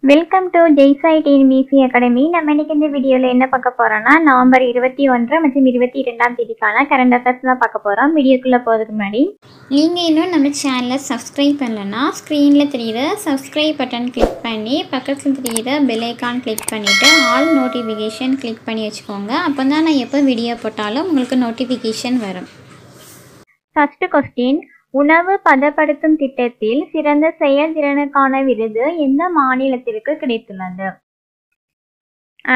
Welcome to Jaisai TNPSC academy. நம்ம இன்னைக்கு இந்த வீடியோவில் என்ன பார்க்க போறோம்னா நவம்பர் 21 மற்றும் 22ஆம் தேதிக்கான கரண்ட் அஃபேர்ஸ் தான் பார்க்க போகிறோம். வீடியோக்குள்ளே போகிறதுக்கு முன்னாடி நீங்கள் இன்னும் நம்ம சேனலை சப்ஸ்கிரைப் பண்ணலைன்னா ஸ்க்ரீனில் தெரிகிற சப்ஸ்கிரைப் பட்டன் கிளிக் பண்ணி பக்கத்தில் தெரிகிற பெல் ஐக்கான் கிளிக் பண்ணிவிட்டு ஆல் நோட்டிஃபிகேஷன் கிளிக் பண்ணி வச்சுக்கோங்க. அப்போ தான் நான் எப்போ வீடியோ போட்டாலும் உங்களுக்கு நோட்டிஃபிகேஷன் வரும். ஃபர்ஸ்ட் கொஸ்டின், உணவு பதப்படுத்தும் திட்டத்தில் சிறந்த செயல்திறனுக்கான விருது எந்த மாநிலத்திற்கு கிடைத்துள்ளது?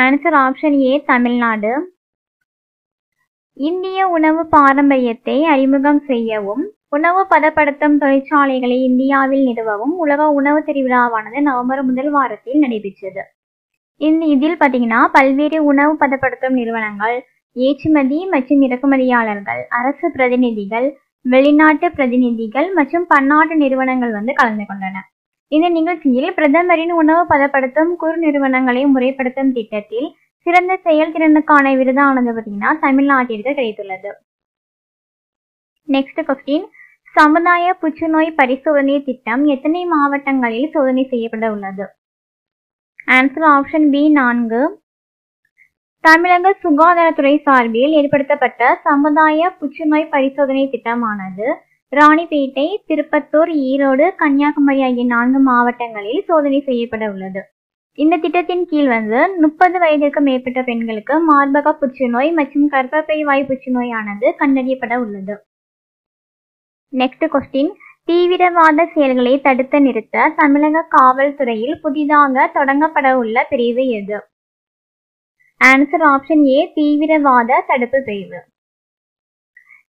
ஆன்சர் ஆப்ஷன் ஏ, தமிழ்நாடு. இந்திய உணவு பாரம்பரியத்தை அறிமுகம் செய்யவும் உணவு பதப்படுத்தும் தொழிற்சாலைகளை இந்தியாவில் நிறுவவும் உலக உணவு திருவிழாவானது நவம்பர் முதல் வாரத்தில் நடைபெற்றது. இதில் பார்த்தீங்கன்னா பல்வேறு உணவு பதப்படுத்தும் நிறுவனங்கள், ஏற்றுமதி மற்றும் இறக்குமதியாளர்கள், அரசு பிரதிநிதிகள், வெளிநாட்டு பிரதிநிதிகள் மற்றும் பன்னாட்டு நிறுவனங்கள் கலந்து கொண்டன. இந்த நிகழ்ச்சியில் பிரதமரின் உணவு பதப்படுத்தும் குறு நிறுவனங்களை முறைப்படுத்தும் திட்டத்தில் சிறந்த செயல்திறனுக்கான விருதானது பார்த்தீங்கன்னா தமிழ்நாட்டிற்கு கிடைத்துள்ளது. நெக்ஸ்ட் கொஸ்டின், சமுதாய புற்றுநோய் பரிசோதனை திட்டம் எத்தனை மாவட்டங்களில் சோதனை செய்யப்பட உள்ளது? Answer option B, 4. தமிழக சுகாதாரத்துறை சார்பில் ஏற்படுத்தப்பட்ட சமுதாய புற்றுநோய் பரிசோதனை திட்டமானது ராணிப்பேட்டை, திருப்பத்தூர், ஈரோடு, கன்னியாகுமரி ஆகிய 4 மாவட்டங்களில் சோதனை செய்யப்பட உள்ளது. இந்த திட்டத்தின் கீழ் 30 வயதிற்கு மேற்பட்ட பெண்களுக்கு மார்பக புற்றுநோய் மற்றும் கர்ப்பப்பை வாய் புற்றுநோயானது கண்டறியப்பட உள்ளது. நெக்ஸ்ட் கொஸ்டின், தீவிரவாத செயல்களை தடுத்து நிறுத்த தமிழக காவல்துறையில் புதிதாக தொடங்கப்பட உள்ள பிரிவு எது? ஆன்சர் ஆப்ஷன் ஏ, தீவிரவாத தடுப்பு பிரிவு.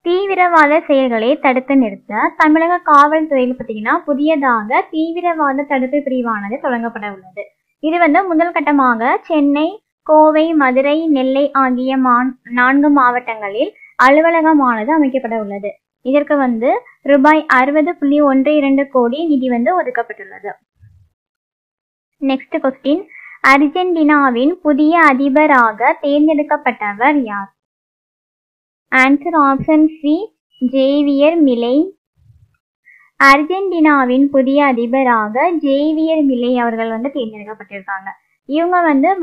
தீவிரவாத செயல்களை தடுத்து நிறுத்த தமிழக காவல்துறையில் பார்த்தீங்கன்னா புதியதாக தீவிரவாத தடுப்பு பிரிவானது தொடங்கப்பட உள்ளது. இது முதல் கட்டமாக சென்னை, கோவை, மதுரை, நெல்லை ஆகிய 4 மாவட்டங்களில் அலுவலகமானது அமைக்கப்பட உள்ளது. இதற்கு ரூபாய் 60.12 கோடி நிதி ஒதுக்கப்பட்டுள்ளது. நெக்ஸ்ட் கொஸ்டின், அர்ஜென்டினாவின் புதிய அதிபராக தேர்ந்தெடுக்கப்பட்டவர் யார்? Answer option C, Xavier மிலை. அர்ஜென்டினாவின் புதிய அதிபராக ஜேவியர் மிலை அவர்கள் தேர்ந்தெடுக்கப்பட்டிருக்காங்க. இவங்க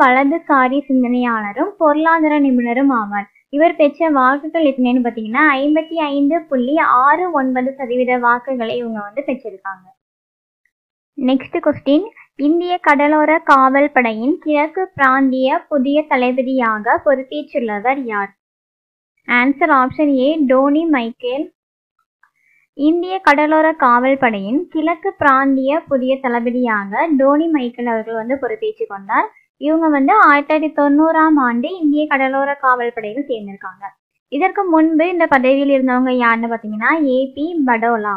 வலதுசாரி சிந்தனையாளரும் பொருளாதார நிபுணரும் ஆவார். இவர் பெற்ற வாக்குகள் எத்தனைன்னு பார்த்தீங்கன்னா 55.69% வாக்குகளை இவங்க பெற்றிருக்காங்க. நெக்ஸ்ட் கொஸ்டின், இந்திய கடலோர காவல் படையின் கிழக்கு பிராந்திய புதிய தளபதியாக பொறுப்பேற்றுள்ளவர் யார்? Answer option A, Tony Michael. இந்திய கடலோர காவல் படையின் கிழக்கு பிராந்திய புதிய தளபதியாக டோனி மைக்கேல் அவர்கள் பொறுப்பேற்றுக் கொண்டார். இவங்க 1990ஆம் ஆண்டு இந்திய கடலோர காவல் படையில் சேர்ந்திருக்காங்க. இதற்கு முன்பு இந்த பதவியில் இருந்தவங்க யாருன்னு பார்த்தீங்கன்னா ஏபி படோலா.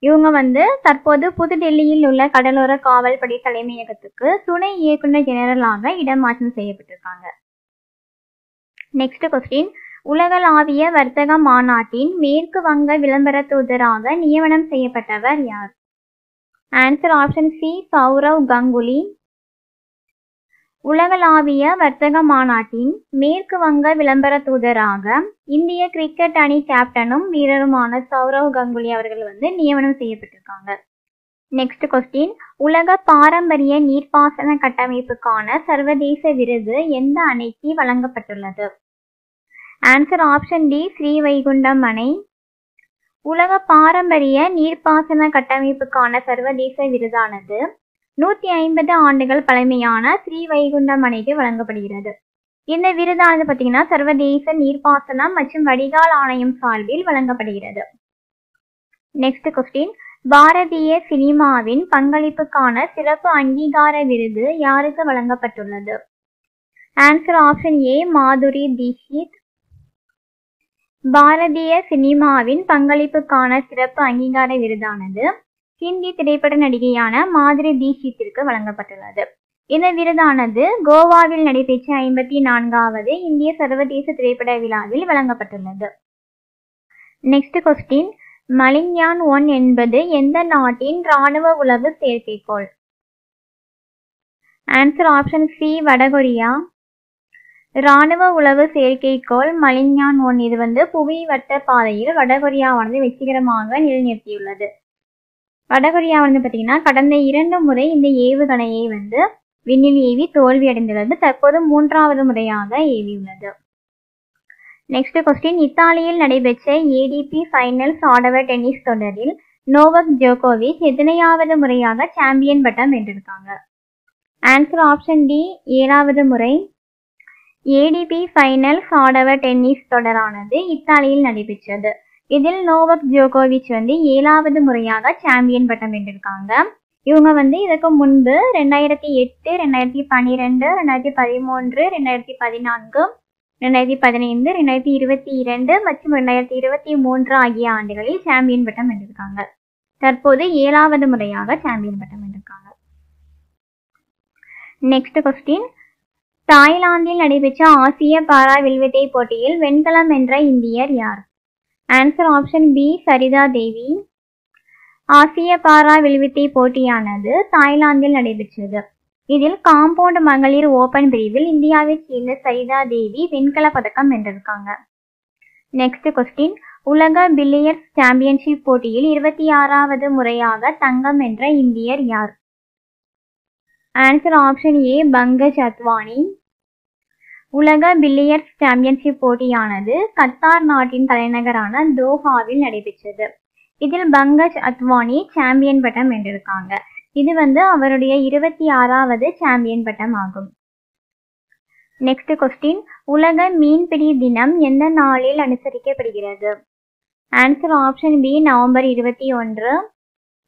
இவங்க தற்போது புதுடெல்லியில் உள்ள கடலோர காவல் படை தலைமையகத்துக்கு துணை இயக்குனர் ஜெனரலாக இடமாற்றம் செய்யப்பட்டிருக்காங்க. நெக்ஸ்ட் கொஸ்டின், உலகளாவிய வர்த்தக மாநாட்டின் மேற்கு வங்க விளம்பர தூதராக நியமனம் செய்யப்பட்டவர் யார்? Answer option C, Sourav Ganguly. உலகளாவிய வர்த்தக மாநாட்டின் மேற்கு வங்க விளம்பர தூதராக இந்திய கிரிக்கெட் அணி கேப்டனும் வீரருமான சௌரவ் கங்குலி அவர்கள் நியமனம் செய்யப்பட்டிருக்காங்க. நெக்ஸ்ட் கொஸ்டின், உலக பாரம்பரிய நீர்ப்பாசன கட்டமைப்புக்கான சர்வதேச விருது எந்த அணைக்கு வழங்கப்பட்டுள்ளது? ஆன்சர் ஆப்ஷன் டி, ஸ்ரீவைகுண்டம் அணை. உலக பாரம்பரிய நீர்ப்பாசன கட்டமைப்புக்கான சர்வதேச விருதானது 150 ஆண்டுகள் பழமையான ஸ்ரீவைகுண்டம் அணைக்கு வழங்கப்படுகிறது. இந்த விருதானது பார்த்தீங்கன்னா சர்வதேச நீர்ப்பாசனம் மற்றும் வடிகால் ஆணையம் சார்பில் வழங்கப்படுகிறது. நெக்ஸ்ட் கொஸ்டின், பாரதிய சினிமாவின் பங்களிப்புக்கான சிறப்பு அங்கீகார விருது யாருக்கு வழங்கப்பட்டுள்ளது? ஆன்சர் ஆப்ஷன் ஏ, மாதுரி தீக்ஷித். பாரதிய சினிமாவின் பங்களிப்புக்கான சிறப்பு அங்கீகார விருதானது ஹிந்தி திரைப்பட நடிகையான மாதுரி தீக்ஷித்திற்கு வழங்கப்பட்டுள்ளது. இந்த விருதானது கோவாவில் நடைபெற்ற 54வது இந்திய சர்வதேச திரைப்பட விழாவில் வழங்கப்பட்டுள்ளது. நெக்ஸ்ட் கொஸ்டின், மலிங்யான் 1 என்பது எந்த நாட்டின் இராணுவ உளவு செயற்கைக்கோள்? ஆன்சர் ஆப்ஷன் சி, வடகொரியா. இராணுவ உளவு செயற்கைக்கோள் மலிங்யான் 1 இது புவி வட்ட பாதையில் வடகொரியாவானது வெற்றிகரமாக நிலைநிறுத்தியுள்ளது. வடகொரியா வந்து பார்த்தீங்கன்னா கடந்த 2 முறை இந்த ஏவுகணையை வந்து விண்ணில் ஏவி தோல்வி அடைந்துள்ளது. தற்போது 3வது முறையாக ஏவியுள்ளது. நெக்ஸ்ட் கொஸ்டின், இத்தாலியில் நடைபெற்ற ஏடிபி ஃபைனல்ஸ் ஆடவர் டென்னிஸ் தொடரில் நோவக் ஜோகோவிச் எத்தனையாவது முறையாக சாம்பியன் பட்டம் வென்றிருக்காங்க? ஆன்சர் ஆப்ஷன் டி, 7வது முறை. ஏடிபி ஃபைனல்ஸ் ஆடவர் டென்னிஸ் தொடரானது இத்தாலியில் நடைபெற்றது. இதில் நோவக் ஜோகோவிச் வந்து 7வது முறையாக சாம்பியன் பட்டம் வென்றிருக்காங்க. இவங்க வந்து இதற்கு முன்பு 2008, 2012, 2013, 2014, 2015, 2022 மற்றும் 2023 ஆகிய ஆண்டுகளில் சாம்பியன் பட்டம் வென்றிருக்காங்க. தற்போது 7வது முறையாக சாம்பியன் பட்டம் வென்றிருக்காங்க. நெக்ஸ்ட் கொஸ்டின், தாய்லாந்தில் நடைபெற்ற ஆசிய பாரா வில்வித்தை போட்டியில் வெண்கலம் வென்ற இந்தியர் யார்? ஆன்சர் ஆப்ஷன் பி, சரிதா தேவி. ஆசிய பாரா வில்வித்தை போட்டியானது தாய்லாந்தில் நடைபெற்றது. இதில் காம்பவுண்ட் மகளிர் ஓபன் பிரிவில் இந்தியாவை சேர்ந்த சரிதா தேவி வெண்கல பதக்கம் வென்றிருக்காங்க. நெக்ஸ்ட் கொஸ்டின், உலக பில்லியர்ட்ஸ் சாம்பியன்ஷிப் போட்டியில் 26வது முறையாக தங்கம் வென்ற இந்தியர் யார்? ஆன்சர் ஆப்ஷன் ஏ, பங்கஜ் அத்வானி. உலக பில்லியர்ட்ஸ் சாம்பியன்ஷிப் போட்டியானது கத்தார் நாட்டின் தலைநகரான தோஹாவில் நடைபெற்றது. இதில் பங்கஜ் அத்வானி சாம்பியன் பட்டம் வென்றிருக்காங்க. இது வந்து அவருடைய 26வது சாம்பியன் பட்டம் ஆகும். நெக்ஸ்ட் கொஸ்டின், உலக மீன்பிடி தினம் எந்த நாளில் அனுசரிக்கப்படுகிறது? Answer option B, November 21.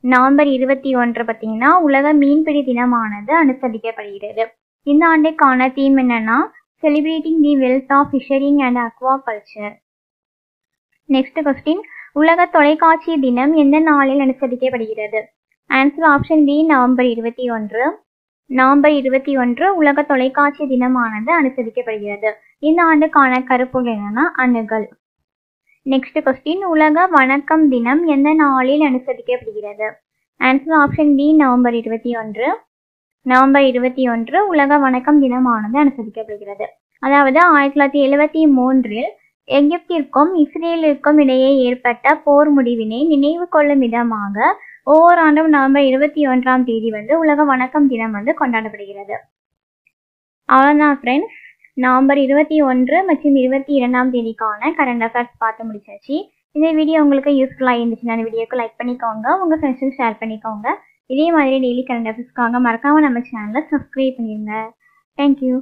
November 21 பார்த்தீங்கன்னா உலக மீன்பிடி தினமானது அனுசரிக்கப்படுகிறது. இந்த ஆண்டுக்கான தீம் என்னன்னா celebrating the wealth of fisheries and aquaculture. Next question, உலக தொலைக்காட்சி தினம் எந்த நாளில் அனுசரிக்கப்படுகிறது? Answer option B, November 21. November 21 உலக தொலைக்காட்சி தினமானது அனுசரிக்கப்படுகிறது. இந்த ஆண்டுக்கான கருப்பொருள் என்னன்னா அணுகல். நெக்ஸ்ட் கொஸ்டின், உலக வணக்கம் தினம் எந்த நாளில் அனுசரிக்கப்படுகிறது? Answer option B, November 21. November 21 உலக வணக்கம் தினமானது அனுசரிக்கப்படுகிறது. அதாவது 1973 எகிப்திற்கும் இஸ்ரேலிற்கும் இடையே ஏற்பட்ட போர் முடிவினை நினைவு கொள்ளும் விதமாக ஒவ்வொரு ஆண்டும் நவம்பர் 21ஆம் தேதி வந்து உலக வணக்கம் தினம் வந்து கொண்டாடப்படுகிறது. அவ்வளோதான் ஃப்ரெண்ட்ஸ், நவம்பர் 21 மற்றும் 22ஆம் தேதிக்கான கரண்ட் அஃபேர்ஸ் பார்த்து முடிச்சாச்சு. இந்த வீடியோ உங்களுக்கு யூஸ்ஃபுல்லாக இருந்துச்சுன்னா அந்த வீடியோக்கு லைக் பண்ணிக்கோங்க, உங்கள் ஃப்ரெண்ட்ஸுக்கு ஷேர் பண்ணிக்கோங்க. இதே மாதிரி டெய்லி கரண்ட் அஃபேர்ஸ்க்காக மறக்காமல் நம்ம சேனலை சப்ஸ்கிரைப் பண்ணிடுங்க. தேங்க்யூ.